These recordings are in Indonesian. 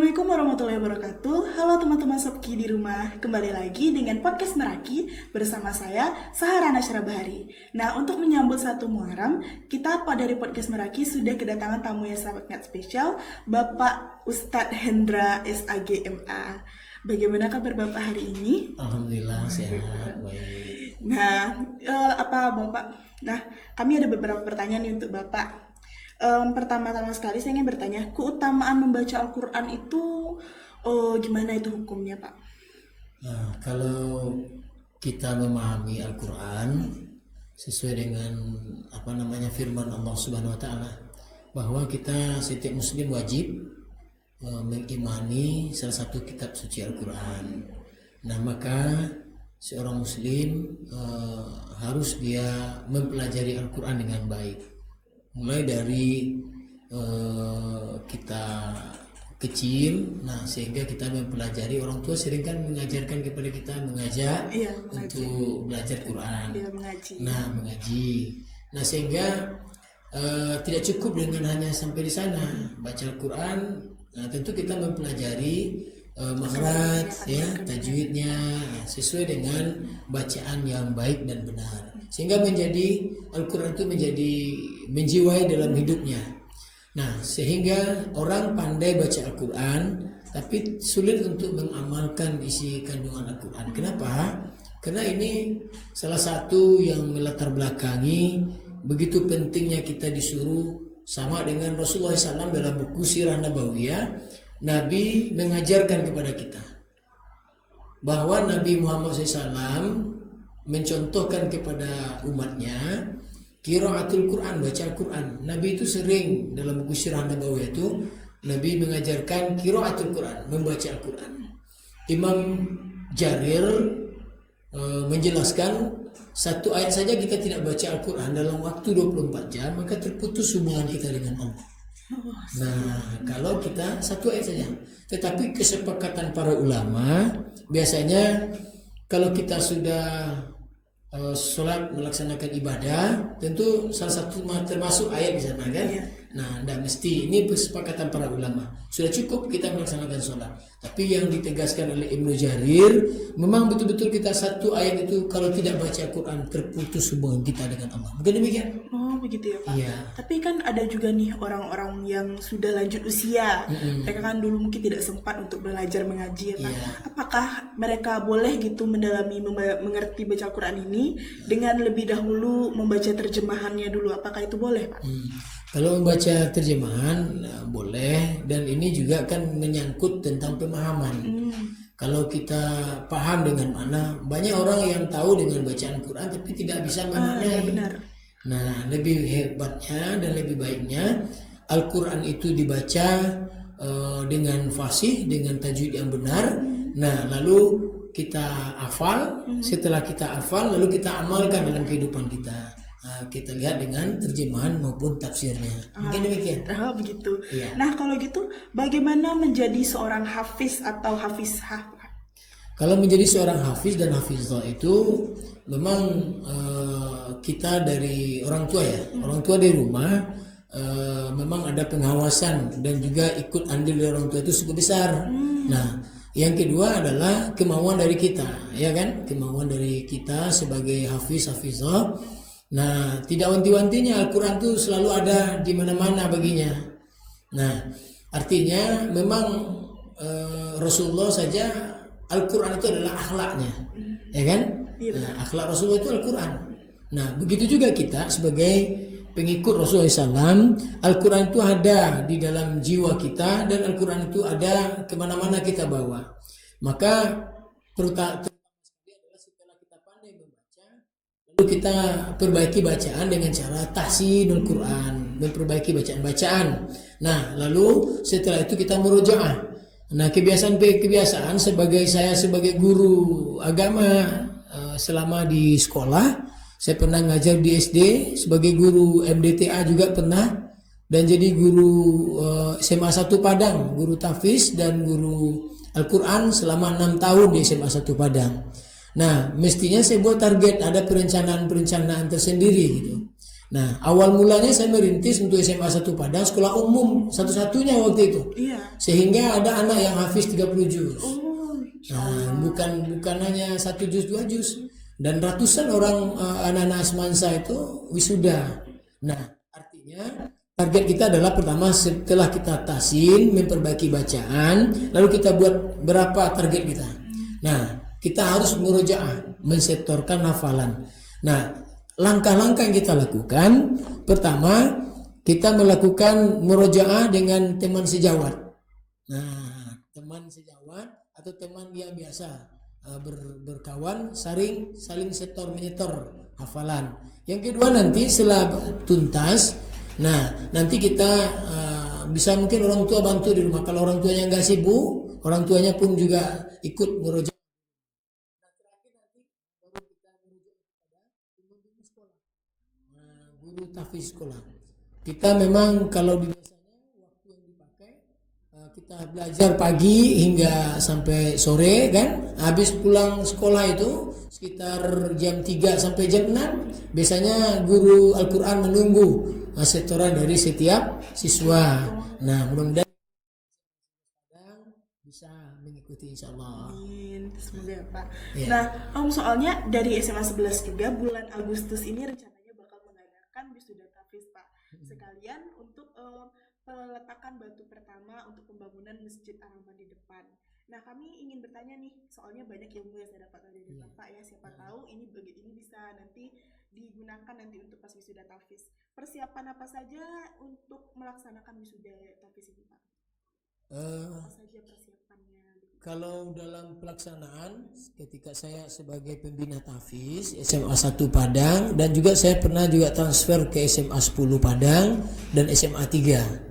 Assalamualaikum warahmatullahi wabarakatuh. Halo teman-teman Sobki di rumah. Kembali lagi dengan podcast Meraki bersama saya Saharana Syarabahari. Nah, untuk menyambut 1 Muharram, kita dari podcast Meraki sudah kedatangan tamu yang sangat spesial, Bapak Ustadz Hendra SAGMA. Bagaimana kabar Bapak hari ini? Alhamdulillah sehat, baik. Nah, kami ada beberapa pertanyaan nih untuk Bapak. Pertama-tama sekali saya ingin bertanya, keutamaan membaca Al-Quran itu gimana itu hukumnya, Pak? Nah, kalau kita memahami Al-Quran sesuai dengan firman Allah Subhanahu Wa Taala, bahwa kita setiap Muslim wajib mengimani salah satu kitab suci Al-Quran. Nah, maka seorang Muslim harus dia mempelajari Al-Quran dengan baik. Mulai dari kita kecil, sehingga kita mempelajari. Orang tua sering kan mengajarkan kepada kita, mengajak untuk belajar Quran, mengaji. Nah, sehingga tidak cukup dengan hanya sampai di sana baca Al-Quran. Nah, tentu kita mempelajari makhraj, tajwidnya sesuai dengan bacaan yang baik dan benar, sehingga menjadi Al-Quran itu menjadi menjiwai dalam hidupnya. Nah, sehingga orang pandai baca Al-Quran tapi sulit untuk mengamalkan isi kandungan Al-Quran. Kenapa? Karena ini salah satu yang melatar belakangi begitu pentingnya kita disuruh, sama dengan Rasulullah SAW dalam buku Sirah Nabawiyah. Nabi mengajarkan kepada kita bahwa Nabi Muhammad SAW mencontohkan kepada umatnya qiraatul Quran, baca Al-Quran. Nabi itu sering dalam buku Sirah Nabawiyah itu Nabi mengajarkan qiraatul Quran, membaca Al-Quran. Imam Jarir menjelaskan satu ayat saja kita tidak baca Al-Quran dalam waktu 24 jam, maka terputus hubungan kita dengan Allah. Nah, kalau kita satu ayat saja. Tetapi kesepakatan para ulama, biasanya kalau kita sudah sholat, melaksanakan ibadah, tentu salah satu termasuk ayat di sana kan. Nah, tidak mesti, ini kesepakatan para ulama. Sudah cukup kita melaksanakan sholat. Tapi yang ditegaskan oleh Ibnu Jarir, memang betul-betul kita satu ayat itu kalau tidak baca Quran terputus hubungan kita dengan Allah. Bukan demikian? Oh, begitu ya, Pak. Iya. Tapi kan ada juga nih orang-orang yang sudah lanjut usia. Mereka kan dulu mungkin tidak sempat untuk belajar mengaji ya, Pak. Apakah mereka boleh gitu mendalami mengerti baca Al-Quran ini dengan lebih dahulu membaca terjemahannya dulu? Apakah itu boleh, Pak? Kalau membaca terjemahan boleh, dan ini juga kan menyangkut tentang pemahaman. Kalau kita paham dengan mana, banyak orang yang tahu dengan bacaan Quran tapi tidak bisa memaknai. Nah, lebih hebatnya dan lebih baiknya Al-Quran itu dibaca dengan fasih, dengan tajwid yang benar. Nah, lalu kita hafal. Setelah kita hafal, lalu kita amalkan dalam kehidupan kita. Kita lihat dengan terjemahan maupun tafsirnya. Mungkin demikian. Begitu. Ya. Nah, kalau gitu bagaimana menjadi seorang hafiz atau hafizah? Kalau menjadi seorang hafiz dan hafizah itu memang kita dari orang tua ya. Orang tua di rumah memang ada pengawasan dan juga ikut andil dari orang tua itu cukup besar. Nah, yang kedua adalah kemauan dari kita, ya kan? Kemauan dari kita sebagai hafiz, hafizah. Nah, tidak wanti-wantinya Al-Quran itu selalu ada di mana-mana baginya. Nah, artinya memang Rasulullah saja Al-Quran itu adalah akhlaknya, ya kan? Nah, akhlak Rasulullah itu Al-Quran. Nah, begitu juga kita sebagai pengikut Rasulullah SAW, Al-Quran itu ada di dalam jiwa kita, dan Al-Quran itu ada kemana-mana kita bawa. Maka terutama setelah kita pandai membaca, lalu kita perbaiki bacaan dengan cara tahsinul Quran, memperbaiki bacaan-bacaan. Nah, lalu setelah itu kita murojaah. Nah, kebiasaan saya sebagai guru agama selama di sekolah, saya pernah ngajar di SD sebagai guru MDTA juga pernah, dan jadi guru SMA 1 Padang, guru tahfiz dan guru Al-Quran selama 6 tahun di SMA 1 Padang. Nah, mestinya saya buat target, ada perencanaan tersendiri gitu. Nah, awal mulanya saya merintis untuk SMA 1 Padang, sekolah umum satu-satunya waktu itu. Iya. Sehingga ada anak yang hafiz 30 juz. Oh, Nah, bukan hanya 1 juz 2 juz, dan ratusan orang anak-anak semansa itu wisuda. Nah, artinya target kita adalah pertama setelah kita tahsin, memperbaiki bacaan, lalu kita buat berapa target kita. Nah, kita harus murojaah, mensetorkan hafalan. Nah, langkah-langkah yang kita lakukan, pertama kita melakukan murojaah dengan teman sejawat. Nah, teman sejawat atau teman yang biasa berkawan, saling setor menyetor hafalan. Yang kedua nanti setelah tuntas, nah nanti kita bisa mungkin orang tua bantu di rumah. Kalau orang tuanya nggak sibuk, orang tuanya pun juga ikut murojaah. Guru tahfiz sekolah. Kita memang kalau biasanya waktu yang dipakai kita belajar pagi hingga sampai sore kan. Habis pulang sekolah itu sekitar jam 3 sampai jam 6 biasanya guru Al-Qur'an menunggu setoran dari setiap siswa. Nah, mudah-mudahan bisa mengikuti insyaallah. amin. Semoga ya Pak. Ya. Nah, soalnya dari SMA 11 juga bulan Agustus ini rencananya bakal mengadakan wisuda tahfiz Pak. Sekalian untuk peletakan batu pertama untuk pembangunan Masjid Ar-Rahman di depan. Nah, kami ingin bertanya nih, soalnya banyak ilmu yang saya dapat dari Bapak ya. Siapa tahu ini bisa nanti digunakan nanti untuk pas wisuda tahfiz. Persiapan apa saja untuk melaksanakan wisuda tahfiz ini Pak? Apa saja persiapannya? Kalau dalam pelaksanaan ketika saya sebagai pembina tahfiz SMA 1 Padang, dan juga saya pernah juga transfer ke SMA 10 Padang dan SMA 3.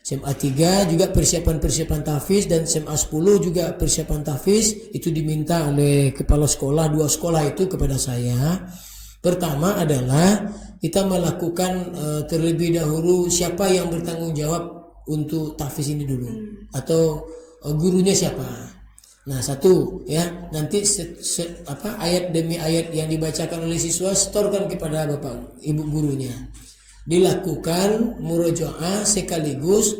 SMA 3 juga persiapan tahfiz, dan SMA 10 juga persiapan tahfiz itu diminta oleh kepala sekolah, 2 sekolah itu kepada saya. Pertama adalah kita melakukan terlebih dahulu siapa yang bertanggung jawab untuk tahfiz ini dulu, atau gurunya siapa. Nah, satu ya, nanti ayat demi ayat yang dibacakan oleh siswa setorkan kepada bapak ibu gurunya. Dilakukan murojaah sekaligus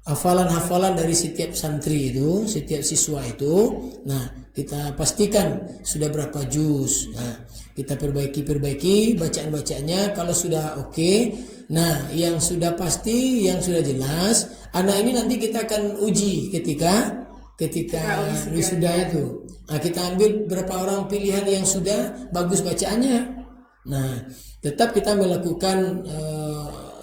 hafalan-hafalan dari setiap santri itu, setiap siswa itu. Nah, kita pastikan sudah berapa juz. Nah, kita perbaiki bacaan-bacaannya. Kalau sudah oke, nah yang sudah pasti, yang sudah jelas, anak ini nanti kita akan uji ketika wisuda itu. Nah, kita ambil berapa orang pilihan yang sudah bagus bacaannya. Nah, tetap kita melakukan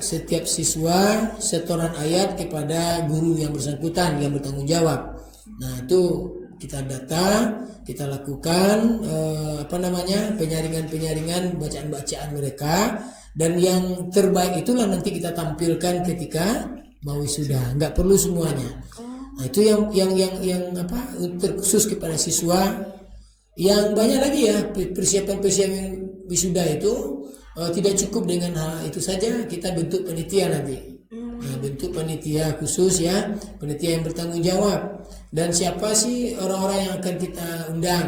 setiap siswa setoran ayat kepada guru yang bersangkutan yang bertanggung jawab. Nah, itu kita data, kita lakukan penyaringan bacaan-bacaan mereka, dan yang terbaik itulah nanti kita tampilkan ketika mau wisuda. Nggak perlu semuanya. Nah, itu yang terkhusus kepada siswa. Yang banyak lagi ya persiapan wisuda itu tidak cukup dengan hal itu saja. Kita bentuk panitia nanti. Nah, bentuk panitia khusus ya, panitia yang bertanggung jawab. Dan siapa sih orang-orang yang akan kita undang?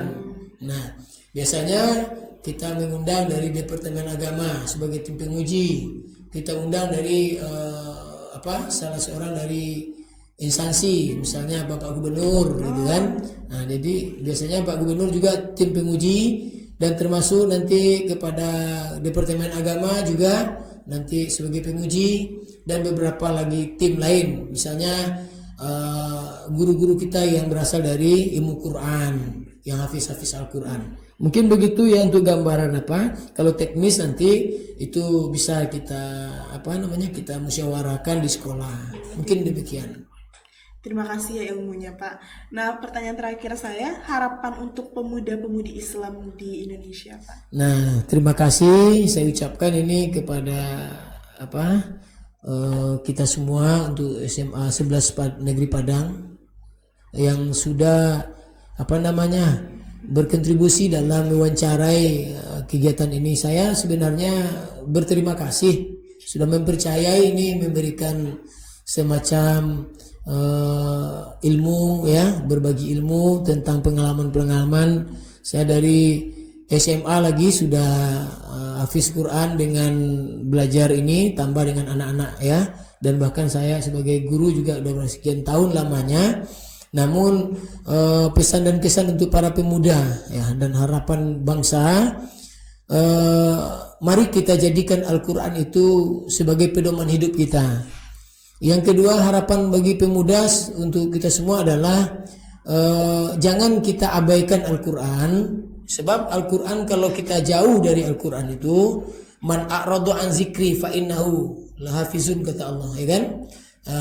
Nah, biasanya kita mengundang dari Departemen Agama sebagai tim penguji. Kita undang dari salah seorang dari instansi, misalnya Bapak Gubernur gitu kan. Nah, jadi biasanya Pak Gubernur juga tim penguji, dan termasuk nanti kepada Departemen Agama juga nanti sebagai penguji, dan beberapa lagi tim lain, misalnya guru-guru kita yang berasal dari ilmu Quran, yang hafiz Al-Quran. Mungkin begitu ya untuk gambaran kalau teknis nanti itu bisa kita kita musyawarahkan di sekolah. Mungkin demikian. Terima kasih ya ilmunya Pak. Nah, pertanyaan terakhir saya, harapan untuk pemuda-pemudi Islam di Indonesia Pak. Nah, terima kasih saya ucapkan ini kepada kita semua untuk SMA 11 Negeri Padang yang sudah berkontribusi dalam mewawancarai kegiatan ini. Saya sebenarnya berterima kasih sudah mempercayai ini, memberikan semacam ilmu ya, berbagi ilmu tentang pengalaman saya dari SMA lagi sudah hafiz Quran dengan belajar ini, tambah dengan anak-anak ya, dan bahkan saya sebagai guru juga udah sekian tahun lamanya. Namun pesan dan kesan untuk para pemuda ya dan harapan bangsa, mari kita jadikan Al-Quran itu sebagai pedoman hidup kita. Yang kedua, harapan bagi pemuda untuk kita semua adalah jangan kita abaikan Al-Quran, sebab Al-Quran kalau kita jauh dari Al-Quran itu, man a'radu an zikri fa innahu lahafizun, kata Allah, ya kan?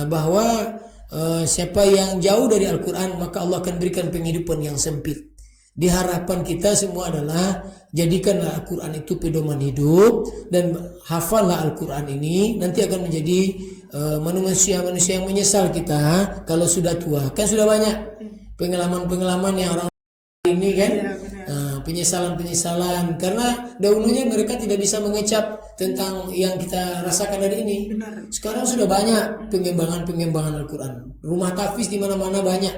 Bahwa siapa yang jauh dari Al-Quran maka Allah akan berikan penghidupan yang sempit. Di harapan kita semua adalah jadikanlah Al-Quran itu pedoman hidup dan hafallah Al-Quran ini, nanti akan menjadi manusia-manusia yang menyesal kita kalau sudah tua. Kan sudah banyak pengalaman-pengalaman yang orang ini kan, penyesalan-penyesalan karena dahulunya mereka tidak bisa mengecap tentang yang kita rasakan hari ini. Benar. Sekarang sudah banyak pengembangan Al-Quran, rumah tahfiz di mana-mana banyak,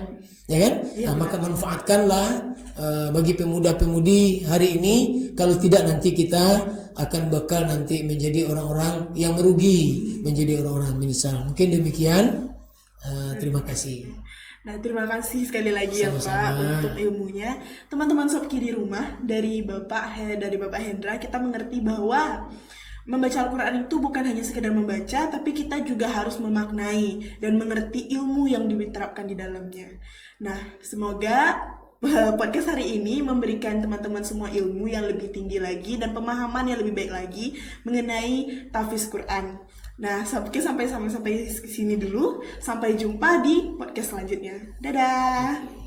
ya kan? Maka manfaatkanlah bagi pemuda-pemudi hari ini. Kalau tidak nanti kita akan bakal nanti menjadi orang-orang yang merugi, menjadi orang-orang menyesal. Mungkin demikian. Terima kasih. Nah, terima kasih sekali lagi ya Pak untuk ilmunya. Teman-teman Sobki di rumah, dari Bapak Hendra kita mengerti bahwa membaca Al-Quran itu bukan hanya sekedar membaca, tapi kita juga harus memaknai dan mengerti ilmu yang diterapkan di dalamnya. Nah, semoga podcast hari ini memberikan teman-teman semua ilmu yang lebih tinggi lagi dan pemahaman yang lebih baik lagi mengenai tahfiz Quran. Nah, sampai sini dulu. Sampai jumpa di podcast selanjutnya. Dadah.